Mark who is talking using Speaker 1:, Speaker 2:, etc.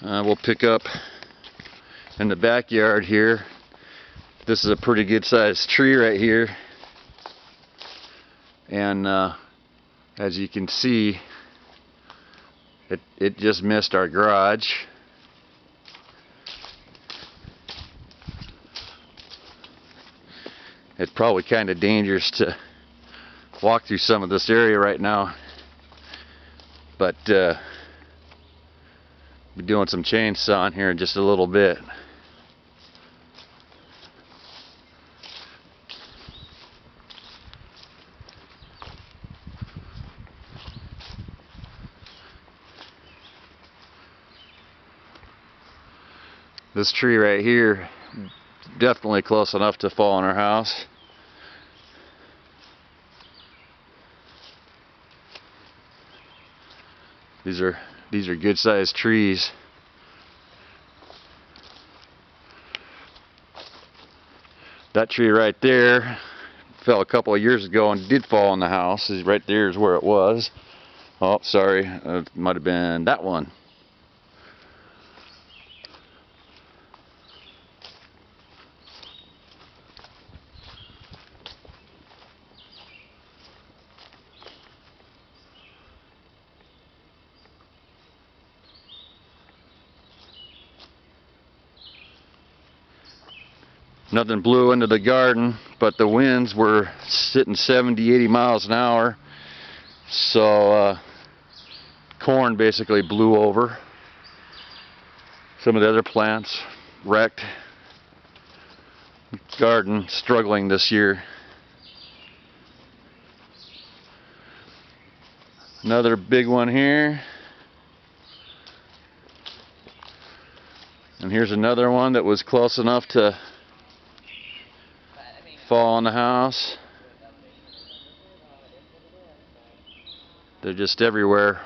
Speaker 1: We'll pick up in the backyard here. This is a pretty good sized tree right here, and as you can see, it just missed our garage. It's probably kind of dangerous to walk through some of this area right now, but be doing some chainsawing here in just a little bit. This tree right here, definitely close enough to fall on our house. These are good sized trees. That tree right there fell a couple of years ago and did fall on the house. Right there is where it was. Oh, sorry, it might have been that one. Nothing blew into the garden, but the winds were sitting 70, 80 miles an hour. So corn basically blew over. Some of the other plants wrecked. Garden struggling this year. Another big one here. And here's another one that was close enough to fall on the house. They're just everywhere.